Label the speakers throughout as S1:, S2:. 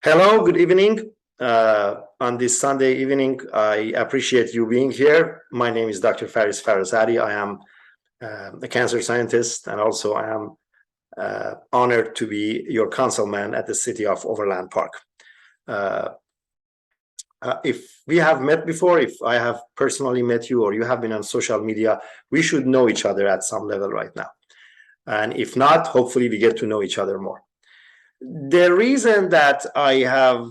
S1: Hello, good evening. On this Sunday evening, I appreciate you being here. My name is Dr. Faris Farassati. I am a cancer scientist, and also I am honored to be your councilman at the city of Overland Park. If we have met before, if I have personally met you or you have been on social media, we should know each other at some level right now. And if not, hopefully we get to know each other more. The reason that I have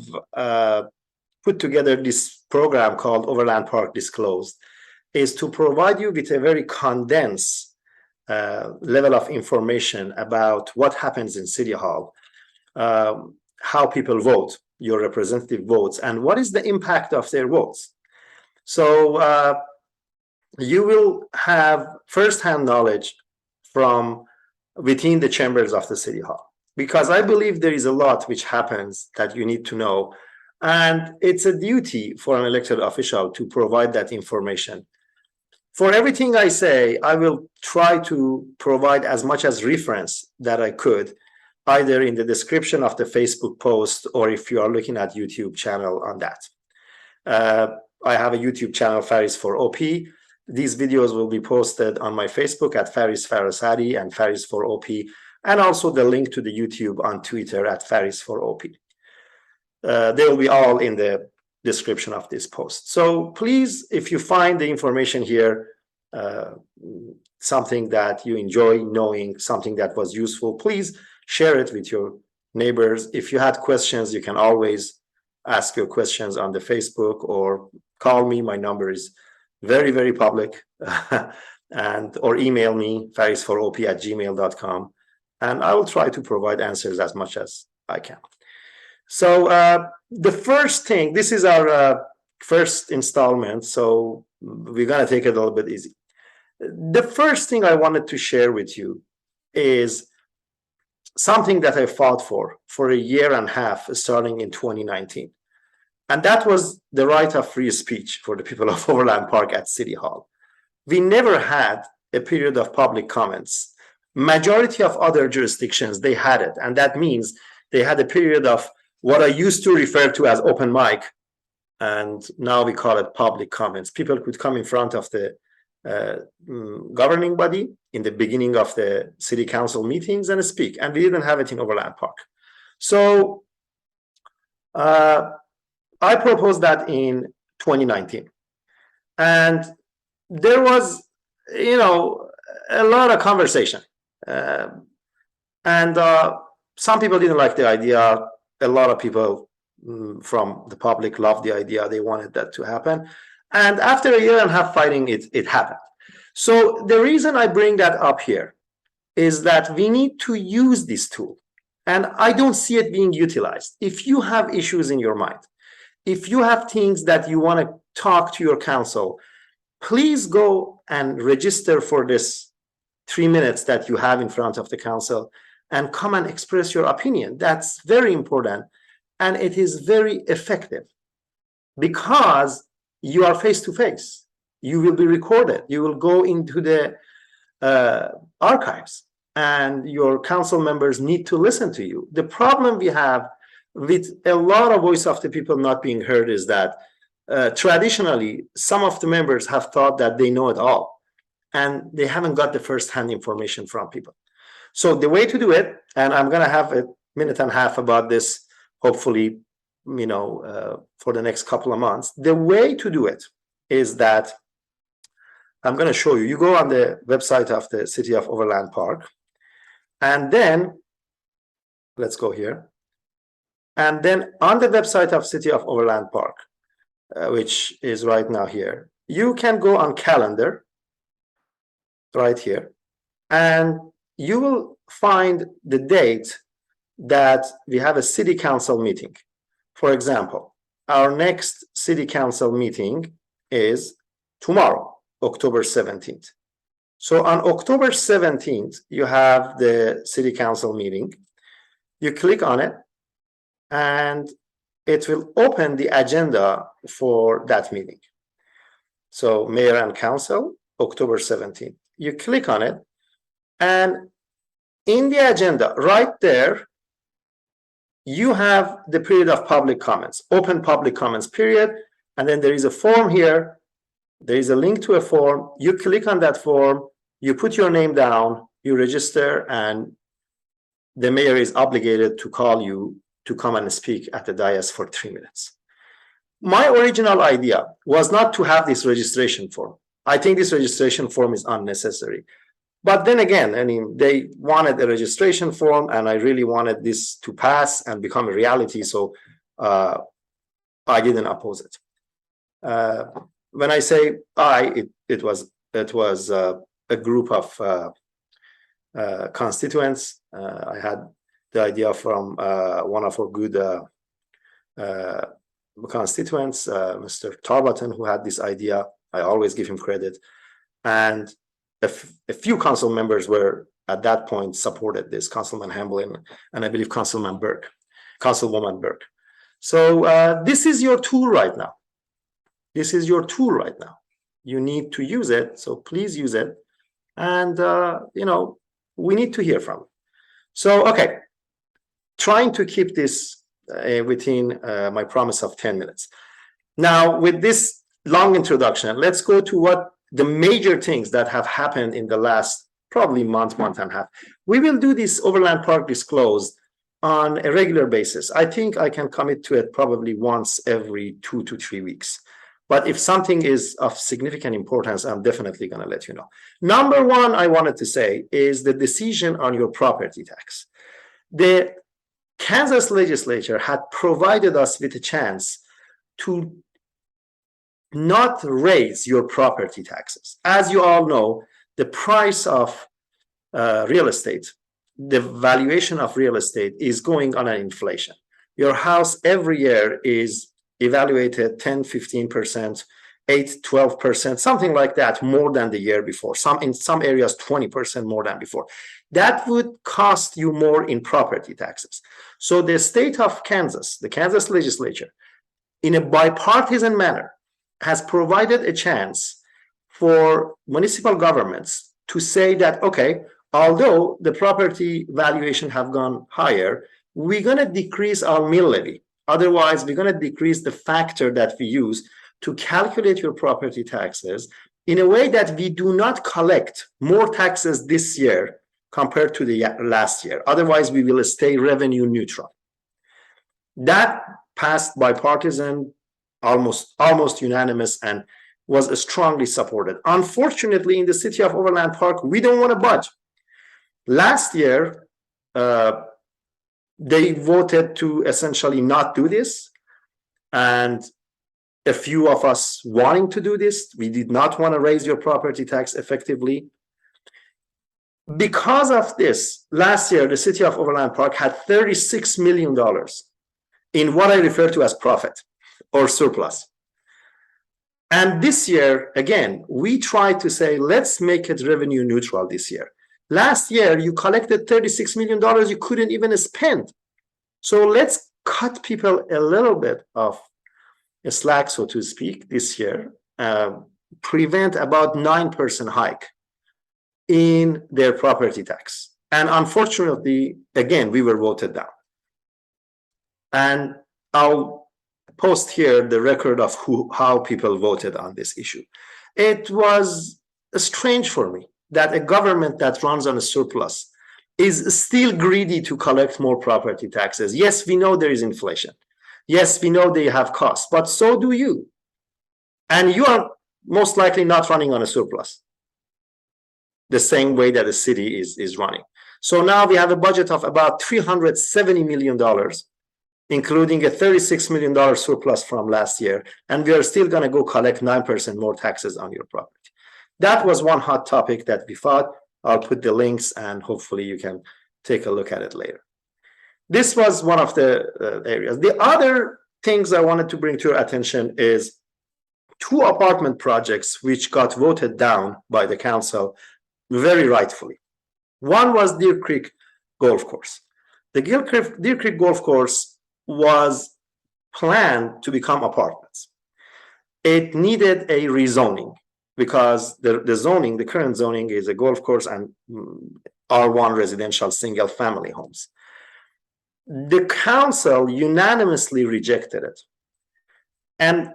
S1: put together this program called Overland Park Disclosed is to provide you with a very condensed level of information about what happens in City Hall, how people vote, your representative votes, and what is the impact of their votes. So you will have firsthand knowledge from within the chambers of the City Hall, because I believe there is a lot which happens that you need to know, and it's a duty for an elected official to provide that information. For everything I say, I will try to provide as much as reference that I could, either in the description of the Facebook post or if you are looking at YouTube channel on that. I have a YouTube channel, Faris for OP. These videos will be posted on my Facebook at Faris Farassati and Faris for OP, and also the link to the YouTube on Twitter at Faris for OP. They will be all in the description of this post. So please, if you find the information here, something that you enjoy knowing, something that was useful, please share it with your neighbors. If you had questions, you can always ask your questions on the Facebook or call me. My number is very, very public, or email me, farisforop@gmail.com. And I will try to provide answers as much as I can. So the first thing, this is our first installment, so we're going to take it a little bit easy. The first thing I wanted to share with you is something that I fought for a year and a half, starting in 2019. And that was the right of free speech for the people of Overland Park at City Hall. We never had a period of public comments. Majority of other jurisdictions, they had it. And that means they had a period of what I used to refer to as open mic. And now we call it public comments. People could come in front of the governing body in the beginning of the city council meetings and speak. And we didn't have it in Overland Park. So I proposed that in 2019. And there was, a lot of conversation. And some people didn't like the idea. A lot of people from the public loved the idea. They wanted that to happen. And after a year and a half fighting, it happened. So the reason I bring that up here is that we need to use this tool. And I don't see it being utilized. If you have issues in your mind, if you have things that you want to talk to your council, please go and register for this 3 minutes that you have in front of the council and come and express your opinion. That's very important. And it is very effective because you are face to face. You will be recorded. You will go into the archives and your council members need to listen to you. The problem we have with a lot of voice of the people not being heard is that traditionally, some of the members have thought that they know it all, and they haven't got the first-hand information from people. So the way to do it, and I'm going to have a minute and a half about this, hopefully, for the next couple of months. The way to do it is that I'm going to show you. You go on the website of the City of Overland Park, and then let's go here. And then on the website of City of Overland Park, which is right now here, you can go on calendar right here, and you will find the date that we have a city council meeting. For example, our next city council meeting is tomorrow, October 17th. So on October 17th, you have the city council meeting. You click on it, and it will open the agenda for that meeting. So mayor and council, October 17th. You click on it, and in the agenda right there, you have the period of public comments, open public comments period, and then there is a form here. There is a link to a form. You click on that form, you put your name down, you register, and the mayor is obligated to call you to come and speak at the dais for 3 minutes. My original idea was not to have this registration form. I think this registration form is unnecessary. But then again, I mean, they wanted a registration form, and I really wanted this to pass and become a reality, so I didn't oppose it. When I say it was a group of constituents. I had the idea from one of our good constituents, Mr. Tarbaton, who had this idea. I always give him credit. And a few council members were at that point supported this, Councilman Hamblin, and I believe Councilwoman Burke. So this is your tool right now. This is your tool right now. You need to use it, so please use it. And you know, we need to hear from you. So okay, trying to keep this within my promise of 10 minutes. Now, with this long introduction, let's go to what the major things that have happened in the last probably month and a half. We will do this Overland Park Disclosed on a regular basis. I think I can commit to it probably once every 2 to 3 weeks. But if something is of significant importance, I'm definitely going to let you know. Number one, I wanted to say is the decision on your property tax. The Kansas legislature had provided us with a chance to not raise your property taxes. As you all know, the price of real estate, the valuation of real estate is going on an inflation. Your house every year is evaluated 10, 15%, 8, 12%, something like that, more than the year before. In some areas, 20% more than before. That would cost you more in property taxes. So the state of Kansas, the Kansas legislature, in a bipartisan manner, has provided a chance for municipal governments to say that, okay, although the property valuation have gone higher, we're going to decrease our mill levy. Otherwise, we're going to decrease the factor that we use to calculate your property taxes in a way that we do not collect more taxes this year compared to the last year. Otherwise, we will stay revenue neutral. That passed bipartisan, almost unanimous, and was strongly supported. Unfortunately, in the city of Overland Park, we don't want to budge. Last year, they voted to essentially not do this, and a few of us wanting to do this. We did not want to raise your property tax effectively. Because of this, last year, the city of Overland Park had $36 million in what I refer to as profit or surplus. And this year, again, we tried to say, let's make it revenue neutral this year. Last year, you collected $36 million you couldn't even spend. So let's cut people a little bit of a slack, so to speak, this year, prevent about 9% hike in their property tax. And unfortunately, again, we were voted down. And I'll post here the record of how people voted on this issue. It was strange for me that a government that runs on a surplus is still greedy to collect more property taxes. Yes, we know there is inflation. Yes, we know they have costs, but so do you. And you are most likely not running on a surplus the same way that the city is running. So now we have a budget of about $370 million, including a $36 million surplus from last year, and we are still going to go collect 9% more taxes on your property. That was one hot topic that we fought. I'll put the links, and hopefully you can take a look at it later. This was one of the areas. The other things I wanted to bring to your attention is 2 apartment projects which got voted down by the council very rightfully. One was Deer Creek Golf Course. The Deer Creek Golf Course was planned to become apartments. It needed a rezoning because the current zoning is a golf course and R1 residential single family homes. The council unanimously rejected it. And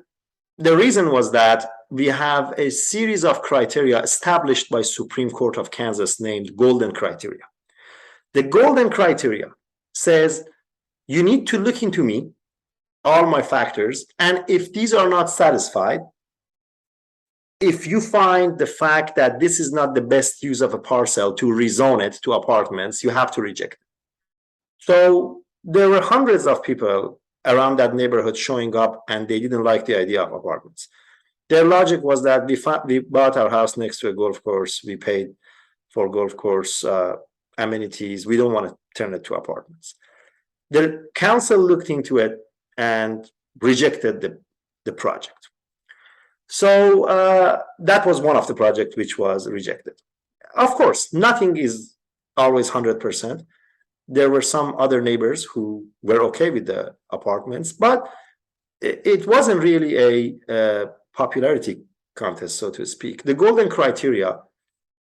S1: the reason was that we have a series of criteria established by Supreme Court of Kansas named golden criteria. The golden criteria says you need to look into me, all my factors, and if these are not satisfied, if you find the fact that this is not the best use of a parcel to rezone it to apartments, you have to reject it. So there were hundreds of people around that neighborhood showing up, and they didn't like the idea of apartments. Their logic was that we bought our house next to a golf course, we paid for golf course amenities, we don't want to turn it to apartments. The council looked into it and rejected the project. So that was one of the projects which was rejected. Of course, nothing is always 100%. There were some other neighbors who were okay with the apartments, but it wasn't really a popularity contest, so to speak. The golden criteria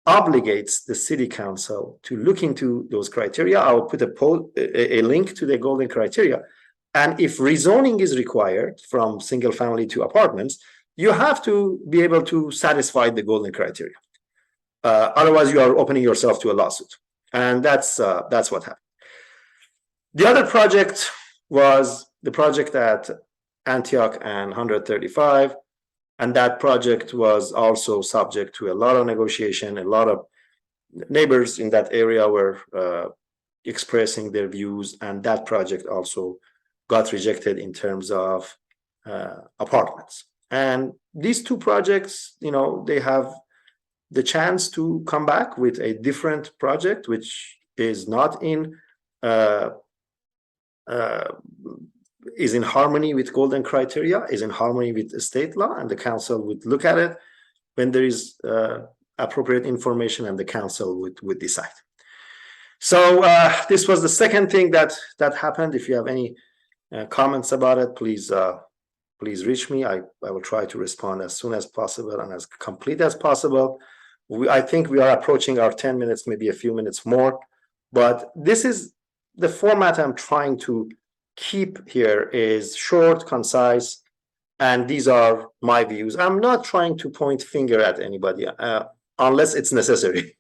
S1: obligates the city council to look into those criteria. I will put a link to the golden criteria. And if rezoning is required from single family to apartments, you have to be able to satisfy the golden criteria. Otherwise, you are opening yourself to a lawsuit. And that's what happened. The other project was the project at Antioch and 135. And that project was also subject to a lot of negotiation. A lot of neighbors in that area were expressing their views. And that project also got rejected in terms of apartments. And these two projects, you know, they have the chance to come back with a different project, which is not is in harmony with golden criteria, is in harmony with state law, and the council would look at it when there is appropriate information, and the council would decide. So this was the second thing that happened. If you have any comments about it, please reach me. I will try to respond as soon as possible and as complete as possible. I think we are approaching our 10 minutes, maybe a few minutes more, but this is the format I'm trying to keep here is short, concise, and these are my views. I'm not trying to point finger at anybody unless it's necessary.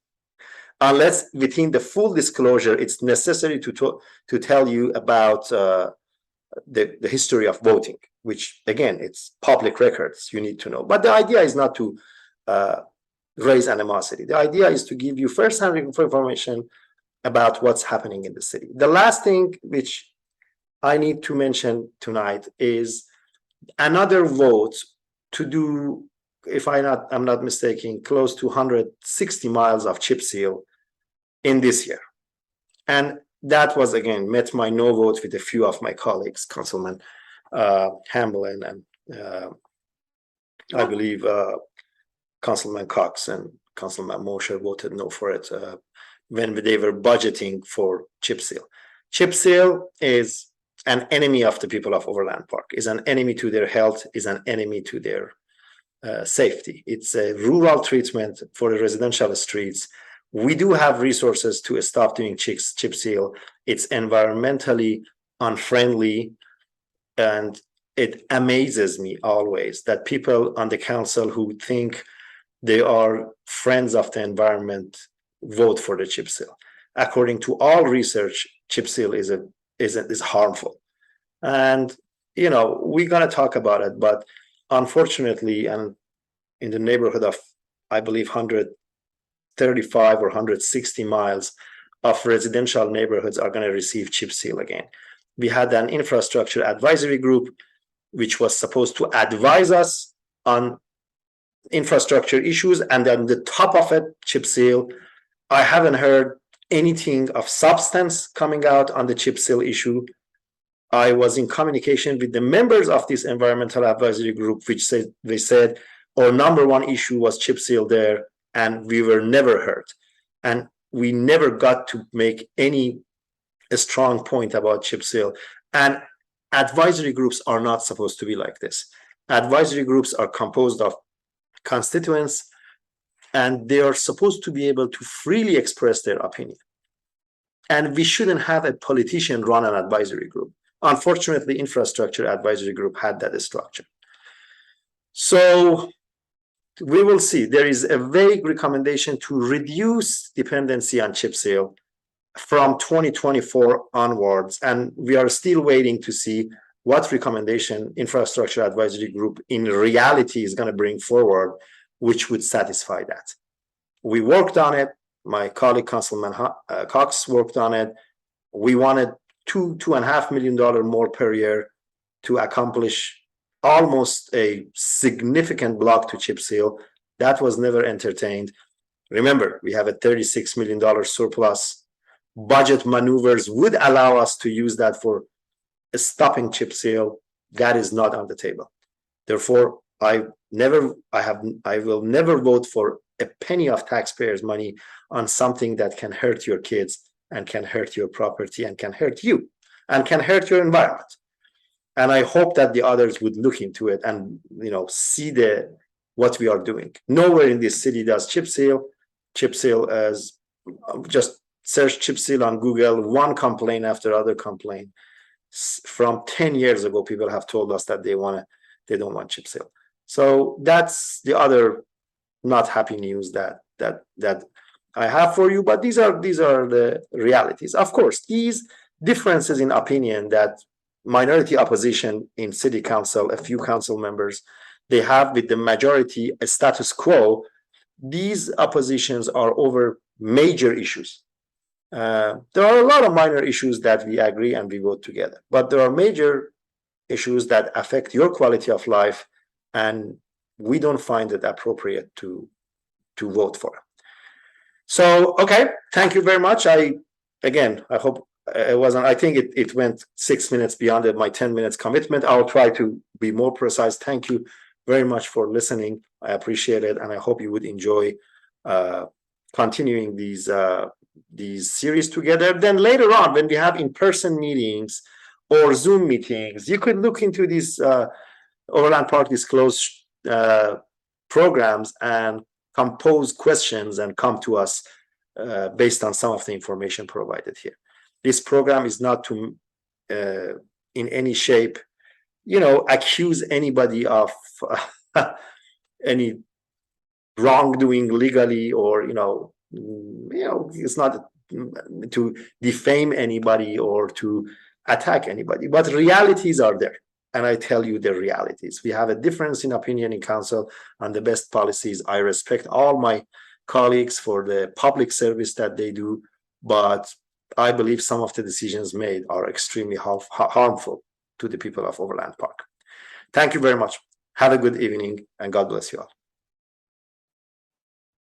S1: Unless within the full disclosure, it's necessary to tell you about the history of voting, which again, it's public records, you need to know. But the idea is not to raise animosity. The idea is to give you first-hand information about what's happening in the city. The last thing which I need to mention tonight is another vote to do, if I'm not mistaken, close to 160 miles of chip seal in this year. And that was, again, met my no vote with a few of my colleagues, Councilman Hamlin, and I believe Councilman Cox and Councilman Mosher voted no for it when they were budgeting for chip seal. Chip seal is an enemy of the people of Overland Park, is an enemy to their health, is an enemy to their safety. It's a rural treatment for the residential streets. We do have resources to stop doing chip seal. It's environmentally unfriendly, and it amazes me always that people on the council who think they are friends of the environment vote for the chip seal. According to all research, chip seal is harmful. And, you know, we're going to talk about it, but unfortunately, and in the neighborhood of, I believe, 135 or 160 miles of residential neighborhoods are going to receive chip seal again. We had an infrastructure advisory group, which was supposed to advise us on infrastructure issues, and then the top of it, chip seal. I haven't heard anything of substance coming out on the chip seal issue. I was in communication with the members of this environmental advisory group, which said they said our number one issue was chip seal there, and we were never heard. And we never got to make any strong point about chip seal. And advisory groups are not supposed to be like this. Advisory groups are composed of constituents, and they are supposed to be able to freely express their opinion. And we shouldn't have a politician run an advisory group. Unfortunately, infrastructure advisory group had that structure. So we will see. There is a vague recommendation to reduce dependency on chip seal from 2024 onwards. And we are still waiting to see what recommendation infrastructure advisory group in reality is going to bring forward, which would satisfy that. We worked on it. My colleague, Councilman Cox, worked on it. We wanted $2.5 million more per year to accomplish almost a significant block to chip seal. That was never entertained. Remember, we have a $36 million surplus. Budget maneuvers would allow us to use that for stopping chip seal. That is not on the table. Therefore, I will never vote for a penny of taxpayers' money on something that can hurt your kids and can hurt your property and can hurt you and can hurt your environment. And I hope that the others would look into it and see what we are doing. Nowhere in this city does chip seal. Chip seal as just search chip seal on Google, one complaint after other complaint. From 10 years ago, people have told us that they don't want chip seal. So that's the other not happy news that I have for you. But these are the realities. Of course, these differences in opinion that minority opposition in city council, a few council members, they have with the majority a status quo. These oppositions are over major issues. There are a lot of minor issues that we agree and we vote together, but there are major issues that affect your quality of life, and we don't find it appropriate to vote for. So, okay, thank you very much. I hope it wasn't, I think it went 6 minutes beyond my 10 minutes commitment. I'll try to be more precise. Thank you very much for listening. I appreciate it, and I hope you would enjoy continuing these series together. Then later on, when we have in-person meetings or Zoom meetings, you could look into these Overland Park Disclosed programs and compose questions and come to us based on some of the information provided here. This program is not to, in any shape, accuse anybody of any wrongdoing legally, or it's not to defame anybody or to attack anybody. But realities are there, and I tell you the realities. We have a difference in opinion in council on the best policies. I respect all my colleagues for the public service that they do, but I believe some of the decisions made are extremely harmful to the people of Overland Park. Thank you very much. Have a good evening, and God bless you all.